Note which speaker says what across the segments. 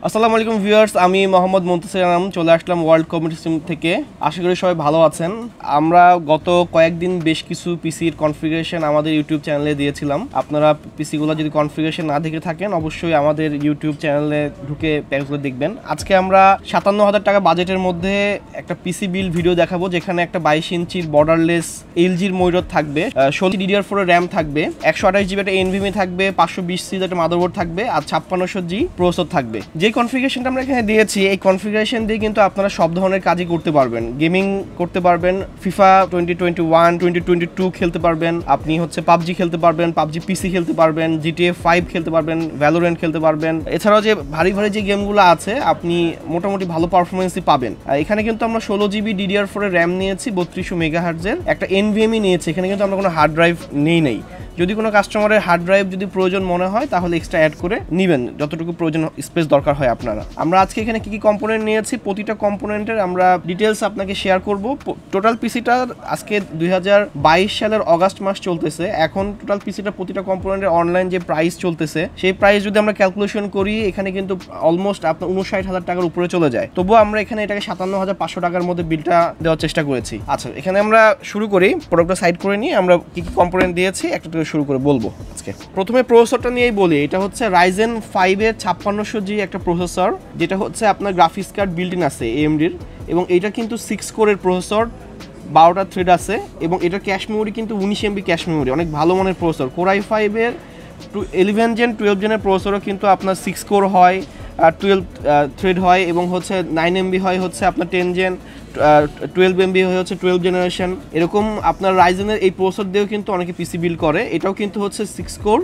Speaker 1: আসসালামু আলাইকুম ভিউয়ার্স, আমি মোহাম্মদ মুনতাসির আনাম চলে আসলাম ওয়ার্ল্ড কমিউনিটি টিম থেকে। আশা করি সবাই ভালো আছেন। আমরা গত কয়েকদিন বেশ কিছু পিসির কনফিগারেশন আমাদের ইউটিউব চ্যানেলে দিয়েছিলাম। আপনারা পিসিগুলো যদি কনফিগারেশন না দেখে থাকেন অবশ্যই আমাদের ইউটিউব চ্যানেলে ঢুকে প্যাকগুলো দেখবেন। আজকে আমরা 57,000 টাকা বাজেটের মধ্যে একটা পিসি বিল্ড ভিডিও দেখাবো, যেখানে একটা 22 ইঞ্চির বর্ডারলেস এলজির মনিটর থাকবে, 16 DDR4 এর র্যাম থাকবে, 128 GB একটা এনভিএমই থাকবে, 520 সিরিজ একটা মাদারবোর্ড থাকবে, আর 5600G প্রসেসর থাকবে। যে কনফিগারেশনটা আমরা এখানে দিয়েছি এই কনফিগারেশন দিয়ে কিন্তু আপনারা সব ধরনের কাজই করতে পারবেন। গেমিং করতে পারবেন, ফিফা 2021 2022 খেলতে পারবেন, আপনি হচ্ছে পাবজি খেলতে পারবেন, পাবজি পিসি খেলতে পারবেন, GTA 5 খেলতে পারবেন, ভ্যালোরেন্ট খেলতে পারবেন। এছাড়াও যে ভারী ভারী যে গেমগুলো আছে আপনি মোটামুটি ভালো পারফরমেন্সই পাবেন। এখানে কিন্তু আমরা 16 GB DDR4 এর র্যাম নিয়েছি, 3200 মেগাহার্টজের একটা এনভিএমই নিয়েছি। এখানে কিন্তু আমরা কোনো হার্ড ড্রাইভ নেই। যদি কোনো কাস্টমারের হার্ড ড্রাইভ যদি প্রয়োজন মনে হয় তাহলে এক্সট্রা অ্যাড করে নেবেন, যতটুকু প্রয়োজন স্পেস দরকার হয় আপনারা। আমরা আজকে এখানে কি কম্পোনেন্ট নিয়েছি প্রতিটা কম্পোনেন্টের আমরা ডিটেলস আপনাকে শেয়ার করব। টোটাল পিসিটা আজকে 2022 সালের অগাস্ট মাস চলতেছে। এখন টোটাল পিসিটা প্রতিটা কম্পোনেন্টের অনলাইন যে প্রাইস চলতেছে সেই প্রাইস যদি আমরা ক্যালকুলেশন করি এখানে কিন্তু অলমোস্ট আপনার 59,000 টাকার উপরে চলে যায়। তবুও আমরা এখানে এটাকে 57,500 টাকার মধ্যে বিলটা দেওয়ার চেষ্টা করেছি। আচ্ছা, এখানে আমরা শুরু করি, প্রোডাক্টটা সাইড করে নিয়ে আমরা কি কম্পোনেন্ট দিয়েছি একটা শুরু করে বলবো। আজকে প্রথমে প্রসেসরটা নিয়েই বলি। এটা হচ্ছে Ryzen 5 এর 5600G একটা প্রসেসর, যেটা হচ্ছে আপনার গ্রাফিক্স কার্ড বিল্ট ইন আছে AMD-র, এবং এটা কিন্তু 6 কোরের প্রসেসর, 12টা থ্রেড আছে, এবং এটা ক্যাশ মেমোরি কিন্তু 19 MB ক্যাশ মেমোরি, অনেক ভালো মানের প্রসেসর। Core i5 এর 11 জেন 12 জেনের প্রসেসরও কিন্তু আপনার 6 কোর হয়, 12 থ্রেড হয়, এবং হচ্ছে 9 MB হয় হচ্ছে আপনার 10 জেন, 12 MB হচ্ছে 12 জেনারেশন। এরকম আপনার রাইজেনের এই প্রসেসর দিয়েও কিন্তু অনেকে পিসি বিল্ড করে। এটাও কিন্তু হচ্ছে 6 কোর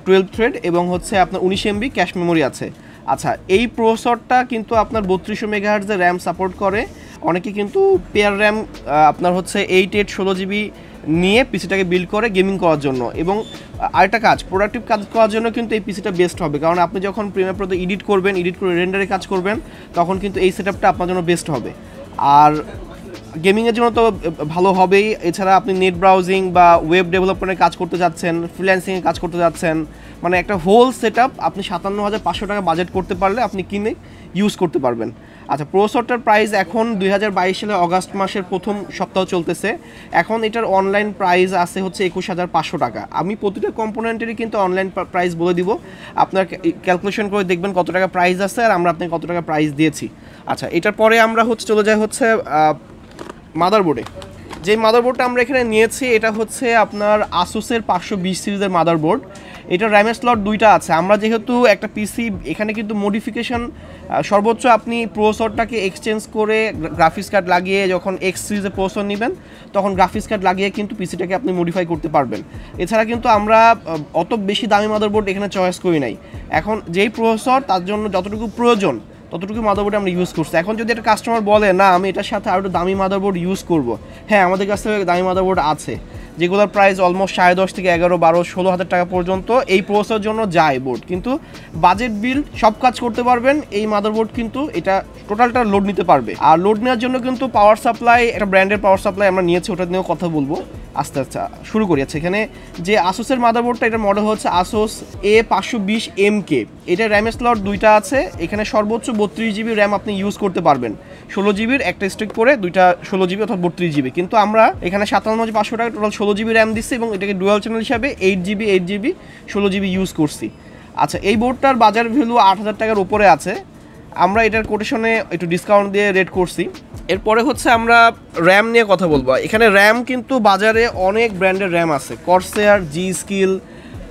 Speaker 1: 12 থ্রেড এবং হচ্ছে আপনার 19 MB ক্যাশ মেমোরি আছে। আচ্ছা, এই প্রসেসরটা কিন্তু আপনার 3200 মেগাহার্টজের র্যাম সাপোর্ট করে। অনেকে কিন্তু পেয়ার র্যাম আপনার হচ্ছে 8 16 GB নিয়ে পিসিটাকে বিল্ড করে গেমিং করার জন্য। এবং আরেকটা কাজ, প্রোডাক্টিভ কাজ করার জন্য কিন্তু এই পিসিটা বেস্ট হবে, কারণ আপনি যখন প্রিমিয়ার প্রোতে এডিট করে রেন্ডারে কাজ করবেন তখন কিন্তু এই সেটআপটা আপনার জন্য বেস্ট হবে। আর গেমিংয়ের জন্য তো ভালো হবেই। এছাড়া আপনি নেট ব্রাউজিং বা ওয়েব ডেভেলপমেন্টের কাজ করতে যাচ্ছেন, ফ্রিল্যান্সিংয়ে কাজ করতে যাচ্ছেন, মানে একটা হোল সেটআপ আপনি 57,500 টাকা বাজেট করতে পারলে আপনি কিনে ইউজ করতে পারবেন। আচ্ছা, প্রসেসরটার প্রাইস এখন 2022 সালে অগাস্ট মাসের প্রথম সপ্তাহ চলতেছে। এখন এটার অনলাইন প্রাইস আছে হচ্ছে 21,500 টাকা। আমি প্রতিটা কম্পোনেন্টেরই কিন্তু অনলাইন প্রাইস বলে দিব, আপনার ক্যালকুলেশন করে দেখবেন কত টাকা প্রাইস আছে আর আমরা আপনাকে কত টাকা প্রাইস দিয়েছি। আচ্ছা, এটার পরে আমরা হচ্ছে চলে যাই হচ্ছে মাদারবোর্ডে। যে মাদারবোর্ডটা আমরা এখানে নিয়েছি এটা হচ্ছে আপনার আসুসের 520 সিরিজের মাদারবোর্ড। এটা র্যামের স্লট 2টা আছে। আমরা যেহেতু একটা পিসি এখানে কিন্তু মডিফিকেশন সর্বোচ্চ আপনি প্রসেসরটাকে এক্সচেঞ্জ করে গ্রাফিক্স কার্ড লাগিয়ে যখন এক্স সিরিজের প্রসেসর নেবেন তখন গ্রাফিক্স কার্ড লাগিয়ে কিন্তু পিসিটাকে আপনি মডিফাই করতে পারবেন। এছাড়া কিন্তু আমরা অত বেশি দামি মাদারবোর্ড এখানে চয়েস করি নাই। এখন যেই প্রসেসর তার জন্য যতটুকু প্রয়োজন ততটুকু মাদারবোর্ড আমরা ইউজ করছি। এখন যদি একটা কাস্টমার বলে না আমি এটার সাথে আরও দামি মাদারবোর্ড ইউজ করব, হ্যাঁ আমাদের কাছে দামি মাদারবোর্ড আছে, যেগুলোর প্রাইস অলমোস্ট 10.5 থেকে 11, 12, 16,000 টাকা পর্যন্ত এই প্রসেসরের জন্য যায় বোর্ড। কিন্তু বাজেট বিল্ড সব কাজ করতে পারবেন এই মাদারবোর্ড, কিন্তু এটা টোটালটা লোড নিতে পারবে। আর লোড নেওয়ার জন্য কিন্তু পাওয়ার সাপ্লাই, একটা ব্র্যান্ডের পাওয়ার সাপ্লাই আমরা নিয়েছি, ওটা নিয়েও কথা বলবো আস্তে আস্তে। শুরু করি। আছে এখানে যে আসুসের মাদারবোর্ডটা, এটার মডেল হচ্ছে Asus A520MK। এটা র্যামের স্লট 2টা আছে। এখানে সর্বোচ্চ 32 GB র্যাম আপনি ইউজ করতে পারবেন, 16 GBর একটা স্টিক করে, দুইটা 16 GB অথবা 32 GB। কিন্তু আমরা এখানে 57,500 টাকা টোটাল 16 GB র্যাম দিচ্ছি এবং এটাকে ডুয়াল চ্যানেল হিসাবে 8 GB 16 GB ইউজ করছি। আচ্ছা, এই বোর্ডটার বাজার ভ্যালু 8,000 টাকার উপরে আছে। আমরা এটার কোটেশনে একটু ডিসকাউন্ট দিয়ে রেট করছি। এরপরে হচ্ছে আমরা র্যাম নিয়ে কথা বলবো। এখানে র্যাম কিন্তু বাজারে অনেক ব্র্যান্ডের র্যাম আছে, কর্সেয়ার, জি স্কিল,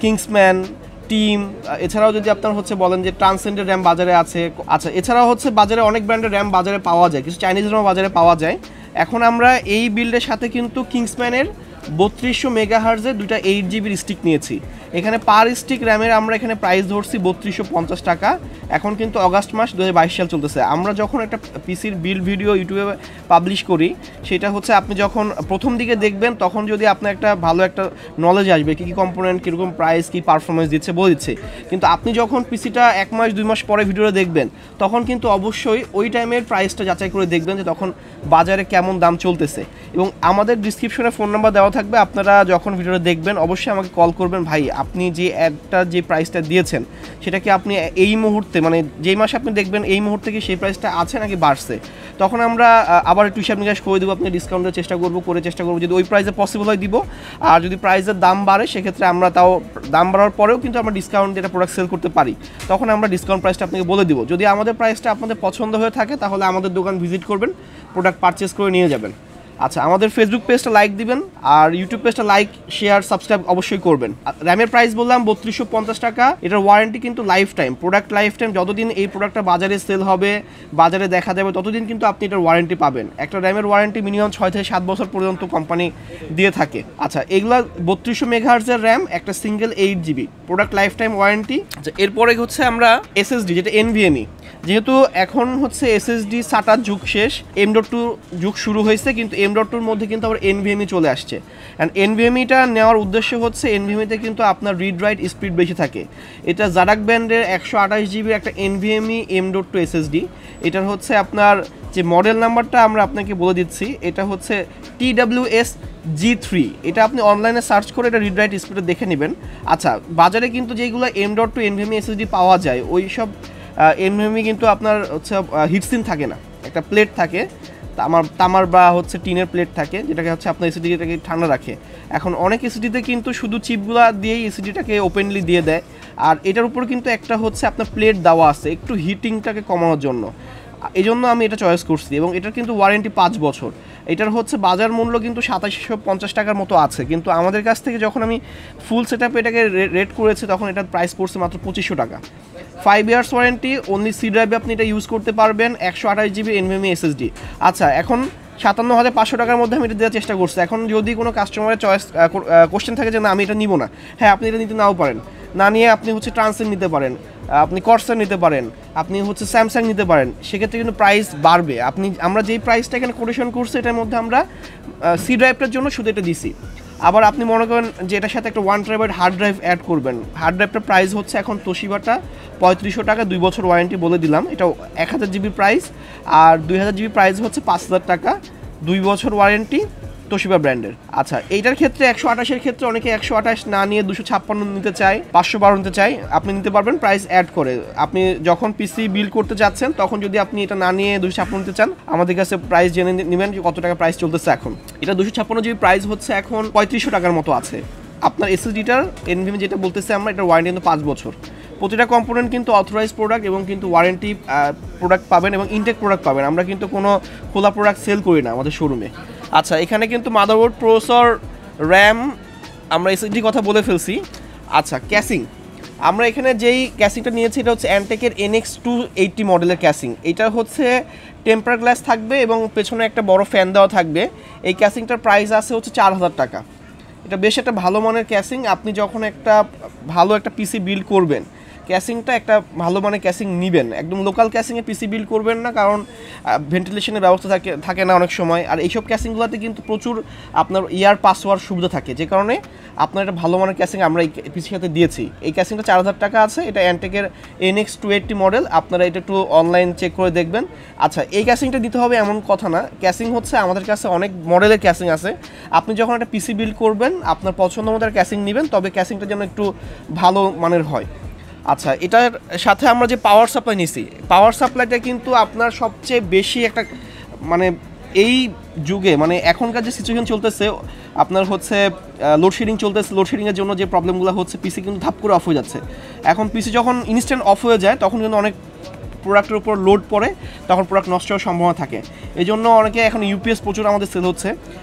Speaker 1: কিংসম্যান, টিম। এছাড়াও যদি আপনার হচ্ছে বলেন যে ট্রান্সেন্ডের র্যাম বাজারে আছে। আচ্ছা, এছাড়াও হচ্ছে বাজারে অনেক ব্র্যান্ডের র্যাম বাজারে পাওয়া যায়, কিছু চাইনিজ র্যাম বাজারে পাওয়া যায়। এখন আমরা এই বিল্ডের সাথে কিন্তু কিংসম্যানের 3200 মেগাহার্জের 2টা 8 GBর স্টিক নিয়েছি। এখানে পার স্টিক র্যামের আমরা এখানে প্রাইস ধরছি 3250 টাকা। এখন কিন্তু অগাস্ট মাস 2022 সাল চলতেছে। আমরা যখন একটা পিসির বিল্ড ভিডিও ইউটিউবে পাবলিশ করি সেটা হচ্ছে আপনি যখন প্রথম দিকে দেখবেন তখন যদি আপনার একটা ভালো একটা নলেজ আসবে কী কী কম্পোনেন্ট, কীরকম প্রাইস, কী পারফরমেন্স দিচ্ছে বলে দিচ্ছে। কিন্তু আপনি যখন পিসিটা 1 মাস 2 মাস পরে ভিডিওটা দেখবেন তখন কিন্তু অবশ্যই ওই টাইমের প্রাইসটা যাচাই করে দেখবেন যে তখন বাজারে কেমন দাম চলতেছে। এবং আমাদের ডিসক্রিপশনে ফোন নাম্বার দেওয়া থাকবে, আপনারা যখন ভিডিওটা দেখবেন অবশ্যই আমাকে কল করবেন, ভাই আপনি যে অ্যাডটা যে প্রাইসটা দিয়েছেন সেটা কি আপনি এই মুহূর্তে মানে যেই মাসে আপনি দেখবেন এই মুহূর্তে কি সেই প্রাইসটা আছে নাকি বাড়ছে, তখন আমরা আবার একটু হিসাব নিকাশ করে দেবো, আপনি ডিসকাউন্টের চেষ্টা করবো যদি ওই প্রাইসে পসিবল হয় দিব। আর যদি প্রাইসের দাম বাড়ে সেক্ষেত্রে আমরা তাও দাম বাড়ার পরেও কিন্তু আমরা ডিসকাউন্ট যেটা প্রোডাক্ট সেল করতে পারি, তখন আমরা ডিসকাউন্ট প্রাইসটা আপনাকে বলে দিব। যদি আমাদের প্রাইসটা আপনাদের পছন্দ হয়ে থাকে তাহলে আমাদের দোকান ভিজিট করবেন, প্রোডাক্ট পারচেস করে নিয়ে যাবেন। আচ্ছা, আমাদের ফেসবুক পেজটা লাইক দিবেন আর ইউটিউব পেজটা লাইক শেয়ার সাবস্ক্রাইব অবশ্যই করবেন। র্যামের প্রাইস বললাম 3250 টাকা, এটার ওয়ারেন্টি কিন্তু life time, product life time, যতদিন এই প্রোডাক্টটা বাজারে সেল হবে বাজারে দেখা যাবে ততদিন কিন্তু আপনি এটার ওয়ারেন্টি পাবেন। একটা র্যামের ওয়ারেন্টি মিনিমাম 6 থেকে 7 বছর পর্যন্ত কোম্পানি দিয়ে থাকে। আচ্ছা, এগুলা 3200 মেগাহার্টজের র্যাম, একটা single 8GB, product life time warranty. আচ্ছা, এরপরে হচ্ছে আমরা এসএসডি যেটা এনভিএমই, যেহেতু এখন হচ্ছে এসএসডি SATA যুগ শেষ, M.2 যুগ শুরু হয়েছে, কিন্তু M.2-র মধ্যে কিন্তু আবার NVMe চলে আসছে। অ্যান্ড NVMeটা নেওয়ার উদ্দেশ্য হচ্ছে NVMeতে কিন্তু আপনার রিড রাইট স্পিড বেশি থাকে। এটা জারাক ব্র্যান্ডের 128GB একটা NVMe M.2 SSD। এটার হচ্ছে আপনার যে মডেল নাম্বারটা আমরা আপনাকে বলে দিচ্ছি, এটা হচ্ছে TWS G3। এটা আপনি অনলাইনে সার্চ করে এটা রিড রাইট স্পিডে দেখে নেবেন। আচ্ছা, বাজারে কিন্তু যেগুলো M.2 NVMe SSD পাওয়া যায় ওই সব NVMe কিন্তু আপনার হচ্ছে হিটসিন থাকে না, একটা প্লেট থাকে তামার বা হচ্ছে টিনের প্লেট থাকে, যেটাকে হচ্ছে আপনার এসিডিটাকে ঠান্ডা রাখে। এখন অনেক এসিডিতে কিন্তু শুধু চিপগুলা দিয়েই এসিডিটাকে ওপেনলি দিয়ে দেয়, আর এটার উপর কিন্তু একটা হচ্ছে আপনার প্লেট দেওয়া আছে একটু হিটিংটাকে কমানোর জন্য, এই জন্য আমি এটা চয়েস করছি। এবং এটার কিন্তু ওয়ারেন্টি 5 বছর। এটার হচ্ছে বাজার মূল্য কিন্তু 2750 টাকার মতো আছে, কিন্তু আমাদের কাছ থেকে যখন আমি ফুল সেট আপ এটাকে রেট করেছি তখন এটার প্রাইস পড়ছে মাত্র 2500 টাকা। 5 ইয়ার্স ওয়ারেন্টি, অনলি সি ড্রাইভে আপনি এটা ইউজ করতে পারবেন, 128GB NVMe SSD। আচ্ছা, এখন 57,500 টাকার মধ্যে আমি এটা দেওয়ার চেষ্টা করছি। এখন যদি কোনো কাস্টমারের চয়েস কোশ্চেন থাকে যে না আমি এটা নিব না, হ্যাঁ আপনি এটা নিতে নাও পারেন, না নিয়ে আপনি হচ্ছে ট্রান্সেন নিতে পারেন, আপনি কর্সার নিতে পারেন, আপনি হচ্ছে স্যামসাং নিতে পারেন, সেক্ষেত্রে কিন্তু প্রাইস বাড়বে। আমরা যেই প্রাইসটা এখানে কোটেশন করছি এটার মধ্যে আমরা সি ড্রাইভটার জন্য শুধু এটা দিছি। আবার আপনি মনে করেন যে এটার সাথে একটা 1TB হার্ড ড্রাইভ অ্যাড করবেন, হার্ড ড্রাইভটার প্রাইস হচ্ছে এখন তোশিবাটা 3500 টাকা, 2 বছর ওয়ারেন্টি বলে দিলাম। এটা 1000GB প্রাইস, আর 2000GB প্রাইস হচ্ছে 5000 টাকা, 2 বছর ওয়ারেন্টি, তোশিবা ব্র্যান্ডের। আচ্ছা, এইটার ক্ষেত্রে 128-এর ক্ষেত্রে অনেকে 128 না নিয়ে 256 নিতে চায়, 512 নিতে চায়, আপনি নিতে পারবেন প্রাইস অ্যাড করে। আপনি যখন পিসি বিল্ড করতে যাচ্ছেন তখন যদি আপনি এটা না নিয়ে 256 নিতে চান, আমাদের কাছে প্রাইস জেনে নেবেন যে কত টাকা প্রাইস চলতেছে এখন। এটা 256GB প্রাইস হচ্ছে এখন 3500 টাকার মতো আছে। আপনার এসএসডিটার NVMe যেটা বলতেছে আমরা, এটার ওয়ারেন্টি কিন্তু 5 বছর। প্রতিটা কম্পোনেন্ট কিন্তু অথরাইজ প্রোডাক্ট এবং কিন্তু ওয়ারেন্টি প্রোডাক্ট পাবেন এবং ইনটেক প্রোডাক্ট পাবেন। আমরা কিন্তু কোনো খোলা প্রোডাক্ট সেল করি না আমাদের শোরুমে। আচ্ছা, এখানে কিন্তু মাদারবোর্ড, প্রসেসর, র্যাম, আমরা এসএসডি কথা বলে ফেলছি। আচ্ছা, ক্যাসিং, আমরা এখানে যেই ক্যাসিংটা নিয়েছি এটা হচ্ছে অ্যান্টেকের NX280 মডেলের ক্যাসিং। এটা হচ্ছে টেম্পার গ্লাস থাকবে এবং পেছনে একটা বড় ফ্যান দেওয়া থাকবে। এই ক্যাসিংটার প্রাইস আছে হচ্ছে 4000 টাকা। এটা বেশ একটা ভালো মানের ক্যাসিং। আপনি যখন একটা ভালো একটা পিসি বিল্ড করবেন, ক্যাসিংটা একটা ভালো মানের ক্যাসিং নেবেন, একদম লোকাল ক্যাসিংয়ে পিসি বিল্ড করবেন না, কারণ ভেন্টিলেশনের ব্যবস্থা থাকে না অনেক সময়। আর এইসব ক্যাসিংগুলোতে কিন্তু প্রচুর আপনার ইয়ার পাস হওয়ার সুবিধা থাকে, যে কারণে আপনার একটা ভালো মানের ক্যাসিং আমরা এই পিসির সাথে দিয়েছি। এই ক্যাসিংটা 4000 টাকা আছে। এটা অ্যান্টেকের NX280 মডেল, আপনারা এটা একটু অনলাইন চেক করে দেখবেন। আচ্ছা, এই ক্যাসিংটা দিতে হবে এমন কথা না, ক্যাসিং হচ্ছে আমাদের কাছে অনেক মডেলের ক্যাসিং আছে। আপনি যখন একটা পিসি বিল্ড করবেন আপনার পছন্দ মতো ক্যাসিং নেবেন, তবে ক্যাসিংটা যেন একটু ভালো মানের হয়। আচ্ছা, এটার সাথে আমরা যে পাওয়ার সাপ্লাই নিছি, পাওয়ার সাপ্লাইটা কিন্তু আপনার সবচেয়ে বেশি একটা মানে এই যুগে মানে এখনকার যে সিচুয়েশন চলতেছে, আপনার হচ্ছে লোডশেডিং চলতেছে, লোডশেডিংয়ের জন্য যে প্রবলেমগুলো হচ্ছে, পিসি কিন্তু ধাপ করে অফ হয়ে যাচ্ছে। এখন পিসি যখন ইনস্ট্যান্ট অফ হয়ে যায় তখন কিন্তু অনেক প্রোডাক্টের উপর লোড পড়ে, তখন প্রোডাক্ট নষ্ট হওয়ার সম্ভাবনা থাকে। এই জন্য অনেকে এখন ইউপিএস প্রচুর আমাদের সেল হচ্ছে।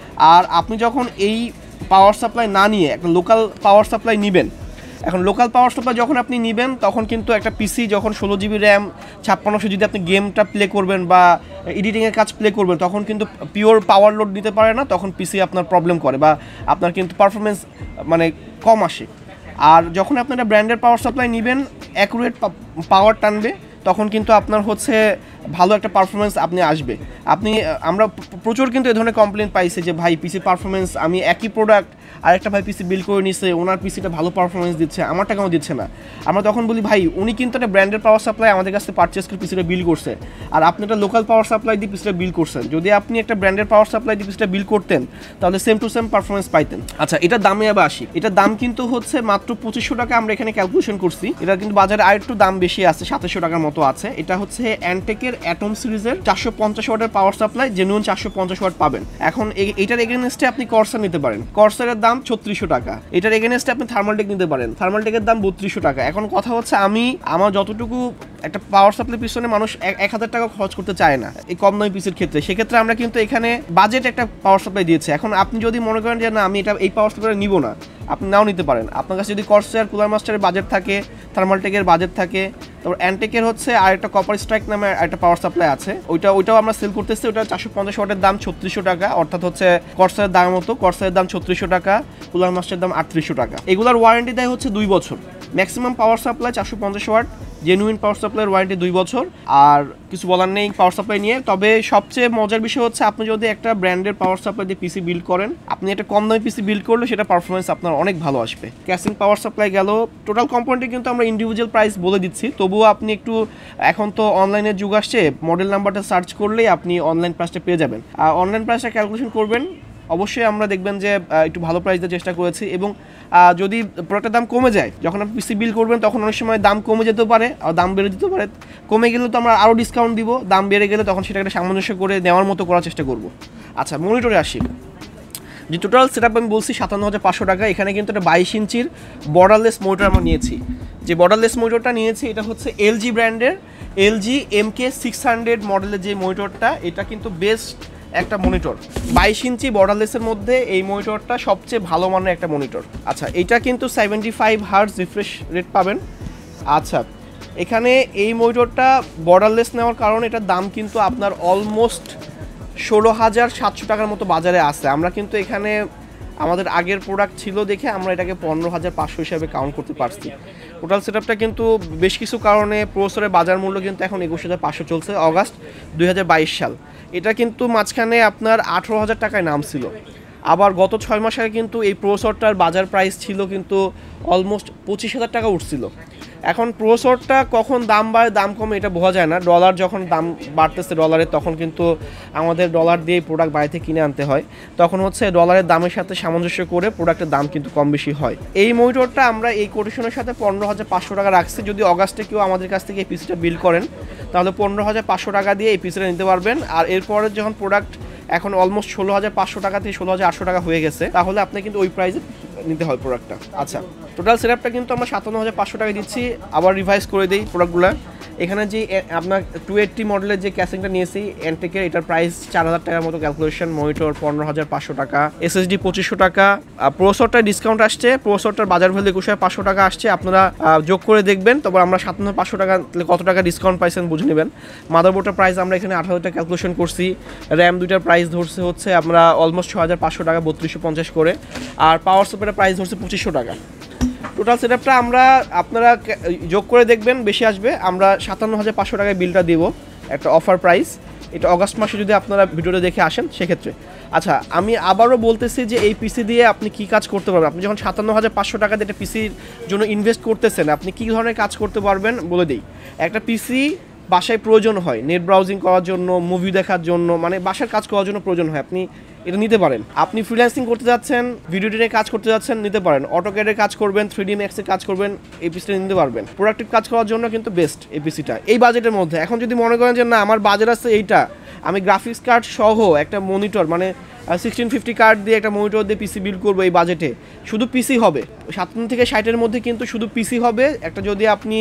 Speaker 1: আর আপনি যখন এই পাওয়ার সাপ্লাই না নিয়ে একটা লোকাল পাওয়ার সাপ্লাই নেবেন, এখন লোকাল পাওয়ার সাপ্লাই যখন আপনি নেবেন তখন কিন্তু একটা পিসি যখন 16GB র্যাম 5600 যদি আপনি গেমটা প্লে করবেন বা এডিটিংয়ের কাজ প্লে করবেন, তখন কিন্তু পিওর পাওয়ার লোড নিতে পারে না, তখন পিসি আপনার প্রবলেম করে বা আপনার কিন্তু পারফরমেন্স মানে কম আসে। আর যখন আপনি একটা ব্র্যান্ডের পাওয়ার সাপ্লাই নেবেন, অ্যাকুরেট পাওয়ার টানবে, তখন কিন্তু আপনার হচ্ছে ভালো একটা পারফরমেন্স আপনি আসবে। আমরা প্রচুর কিন্তু এই ধরনের কমপ্লেন পাইছি যে ভাই পিসি পারফরমেন্স, আমি একই প্রোডাক্ট আরেকটা ভাই পিসি বিল্ড করে নিছে, ওনার পিসিটা ভালো পারফরমেন্স দিচ্ছে, আমারটা কেন দিচ্ছে না? আমরা তখন বলি ভাই উনি কিন্তু একটা ব্র্যান্ডের পাওয়ার সাপ্লাই আমাদের কাছে পারচেস করে পিসিটা বিল্ড করছে, আর আপনি একটা লোকাল পাওয়ার সাপ্লাই দিয়ে পিসিটা বিল্ড করছেন। যদি আপনি একটা ব্র্যান্ডের পাওয়ার সাপ্লাই দিয়ে পিসিটা বিল্ড করতেন তাহলে সেম টু সেম পারফরমেন্স পাইতেন। আচ্ছা, এটার দামে আবার আসি। এটার দাম কিন্তু হচ্ছে মাত্র 2500 টাকা আমরা এখানে ক্যালকুলেশন করছি। এটা কিন্তু বাজারে আর একটু দাম বেশি আছে, 2700 টাকার মতো আছে। এটা হচ্ছে অ্যান্টেকের অ্যাটম সিরিজের 450 ওয়াটের পাওয়ার সাপ্লাই, জেনুইন 450 ওয়াট পাবেন। এখন এইটার এগেনস্টে আপনি কর্সার নিতে পারেন, কর্সারের দাম 3600 টাকা। এটার এগেনস্টে আপনি থার্মালটেক নিতে পারেন, থার্মালটেকের দাম 3200 টাকা। এখন কথা হচ্ছে আমার যতটুকু একটা পাওয়ার সাপ্লাই পিছনে মানুষ 1000 টাকা খরচ করতে চায় না এই কম দামি পিসির ক্ষেত্রে, সেক্ষেত্রে আমরা কিন্তু এখানে বাজেট একটা পাওয়ার সাপ্লাই দিয়েছি। এখন আপনি যদি মনে করেন যে না আমি এই পাওয়ার সাপ্লাই নিব না, আপনি নাও নিতে পারেন। আপনার কাছে যদি কর্সার, কুলার মাস্টারের বাজেট থাকে, থার্মালটেকের বাজেট থাকে, তারপর অ্যান্টেকের হচ্ছে আরেকটা কপার স্ট্রাইক নামে একটা পাওয়ার সাপ্লাই আছে, ওইটাও আমরা সেল করতেছি। ওটা 450 ওয়াটের দাম 3600 টাকা, অর্থাৎ হচ্ছে কর্সারের দাম মতো। কর্সারের দাম 3600 টাকা, কুলার মাস্টারের দাম 3800 টাকা। এগুলোর ওয়ারেন্টি দেয় হচ্ছে 2 বছর। Maximum power supply 450 watt, genuine power সাপ্লাইয়ের ওয়ারেন্টি 2 বছর। আর কিছু বলার নেই পাওয়ার সাপ্লাই নিয়ে। তবে সবচেয়ে মজার বিষয় হচ্ছে আপনি যদি একটা ব্র্যান্ডের পাওয়ার সাপ্লাই দিয়ে পিসি বিল্ড করেন, আপনি একটা কম দামি পিসি বিল্ড করলে সেটা পারফরমেন্স আপনার অনেক ভালো আসবে। ক্যাসিং পাওয়ার সাপ্লাই গেল, টোটাল কম্পোনেন্টে কিন্তু আমরা ইন্ডিভিজুয়াল প্রাইস বলে দিচ্ছি। তবুও আপনি একটু, এখন তো অনলাইনের যুগ আসছে, মডেল নাম্বারটা সার্চ করলেই আপনি অনলাইন প্রাইসটা পেয়ে যাবেন। আর অনলাইন প্রাইসটা ক্যালকুলেশন করবেন, অবশ্যই আমরা দেখবেন যে একটু ভালো প্রাইস দেওয়ার চেষ্টা করেছি। এবং যদি প্রোডাক্টের দাম কমে যায়, যখন আপনি পিসি বিল করবেন তখন অনেক সময় দাম কমে যেতে পারে, আর দাম বেড়ে যেতে পারে। কমে গেলে তো আমরা আরও ডিসকাউন্ট দিব, দাম বেড়ে গেলে তখন সেটাকে সামঞ্জস্য করে নেওয়ার মতো করার চেষ্টা করব। আচ্ছা, মনিটরে আসি। যে টোটাল সেটআপ আমি বলছি 57500 টাকা। এখানে কিন্তু একটা 22 ইঞ্চির বর্ডারলেস মনিটর আমরা নিয়েছি। যে বর্ডারলেস মনিটরটা নিয়েছি এটা হচ্ছে এলজি ব্র্যান্ডের এলজি MK600 মডেলের যে মনিটরটা, এটা কিন্তু বেস্ট একটা মনিটর। 22 ইঞ্চি বর্ডারলেসের মধ্যে এই মনিটরটা সবচেয়ে ভালো মানের একটা মনিটর। আচ্ছা, এটা কিন্তু 75 হার্টজ রিফ্রেশ রেট পাবেন। আচ্ছা, এখানে এই মনিটরটা বর্ডারলেস নেওয়ার কারণে এটার দাম কিন্তু আপনার অলমোস্ট 16700 টাকার মতো বাজারে আছে। আমরা কিন্তু এখানে আমাদের আগের প্রোডাক্ট ছিল দেখে আমরা এটাকে 15500 হিসাবে কাউন্ট করতে পারছি। টোটাল সেটআপটা কিন্তু বেশ কিছু কারণে প্রসেসরের বাজার মূল্য কিন্তু এখন 21500 চলছে, অগাস্ট 2022 সাল। এটা কিন্তু মাঝখানে আপনার 18000 টাকায় নামছিল। আবার গত 6 মাস আগে কিন্তু এই প্রসেসরটার বাজার প্রাইস ছিল কিন্তু অলমোস্ট 25000 টাকা উঠছিল। এখন প্রসেসরটা কখন দাম বাড়ে দাম কমে এটা বোঝা যায় না। ডলার যখন দাম বাড়তেছে ডলারের, তখন কিন্তু আমাদের ডলার দিয়ে প্রোডাক্ট বাইরে থেকে কিনে আনতে হয়, তখন হচ্ছে ডলারের দামের সাথে সামঞ্জস্য করে প্রোডাক্টের দাম কিন্তু কম বেশি হয়। এই মনিটরটা আমরা এই কোটেশনের সাথে 15500 টাকা রাখছি। যদি অগাস্টে কেউ আমাদের কাছ থেকে এই পিসিটা বিল করেন তাহলে 15500 টাকা দিয়ে এই পিসিটা নিতে পারবেন। আর এরপরে যখন প্রোডাক্ট এখন অলমোস্ট 16500 টাকা থেকে 16800 টাকা হয়ে গেছে, তাহলে আপনি কিন্তু ওই প্রাইসে নিতে হয় প্রোডাক্টটা। আচ্ছা, টোটাল সেটআপটা কিন্তু আমরা 57500 টাকা দিচ্ছি। আবার রিভাইজ করে দিই প্রোডাক্টগুলো। এখানে যে আপনার 280 মডেলের যে ক্যাসিংটা নিয়েছি অ্যান্টেকের, এটার প্রাইস 4000 টাকার মতো ক্যালকুলেশন। মনিটর 15500 টাকা, এসএসডি 2500 টাকা। প্রসেসরটা ডিসকাউন্ট আসছে, প্রসেসরটার বাজার ভ্যালু 21500 টাকা আসছে। আপনারা যোগ করে দেখবেন, তবে আমরা 57500 টাকা কত টাকা ডিসকাউন্ট পাইছেন বুঝে নেবেন। মাদারবোর্ডটার প্রাইস আমরা এখানে 8000 টাকা ক্যালকুলেশন করছি। র্যাম দুইটার প্রাইস ধরছে হচ্ছে আমরা অলমোস্ট 6500 টাকা, 3250 করে। আর পাওয়ার সাপ্লাইয়ের প্রাইস ধরছে 2500 টাকা। টোটাল সেটআপটা আপনারা যোগ করে দেখবেন, বেশি আসবে। আমরা 57500 টাকায় বিলটা দিব, একটা অফার প্রাইস। এটা অগাস্ট মাসে যদি আপনারা ভিডিওটা দেখে আসেন সেক্ষেত্রে। আচ্ছা, আমি আবারও বলতেছি যে এই পিসি দিয়ে আপনি কি কাজ করতে পারবেন। আপনি যখন 57500 টাকা দিয়ে একটা পিসির জন্য ইনভেস্ট করতেছেন, আপনি কী ধরনের কাজ করতে পারবেন বলে দিই। একটা পিসি বাসায় প্রয়োজন হয় নেট ব্রাউজিং করার জন্য, মুভি দেখার জন্য, মানে বাসার কাজ করার জন্য প্রয়োজন হয়, আপনি এটা নিতে পারেন। আপনি ফ্রিল্যান্সিং করতে যাচ্ছেন, ভিডিও এডিটিংয়ে কাজ করতে যাচ্ছেন, নিতে পারেন। অটোক্যাডের কাজ করবেন, 3D Max'ে কাজ করবেন, এই পিসিটা নিতে পারবেন। প্রোডাক্টিভ কাজ করার জন্য কিন্তু বেস্ট এই পিসিটা এই বাজেটের মধ্যে। এখন যদি মনে করেন যে না আমার বাজেট আছে এইটা, আমি গ্রাফিক্স কার্ড সহ একটা মনিটর মানে 1650 কার্ড দিয়ে একটা মনিটর দিয়ে পিসি বিল্ড করবো এই বাজেটে, শুধু পিসি হবে 57 থেকে 60-এর মধ্যে, কিন্তু শুধু পিসি হবে একটা। যদি আপনি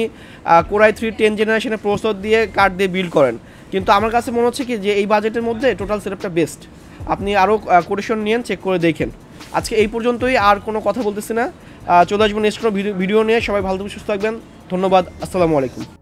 Speaker 1: Core i3 10 জেনারেশনের প্রসেসর দিয়ে কার্ড দিয়ে বিল্ড করেন, কিন্তু আমার কাছে মনে হচ্ছে কি যে এই বাজেটের মধ্যে টোটাল সেটআপটা বেস্ট। আপনি আরও কোটেশন নিয়েন, চেক করে দেখেন। আজকে এই পর্যন্তই, আর কোনো কথা বলতেছি না। চলে আসবেন নেক্সট কোনো ভিডিও নিয়ে। সবাই ভালো থাকবেন, সুস্থ থাকবেন। ধন্যবাদ, আসসালামু আলাইকুম।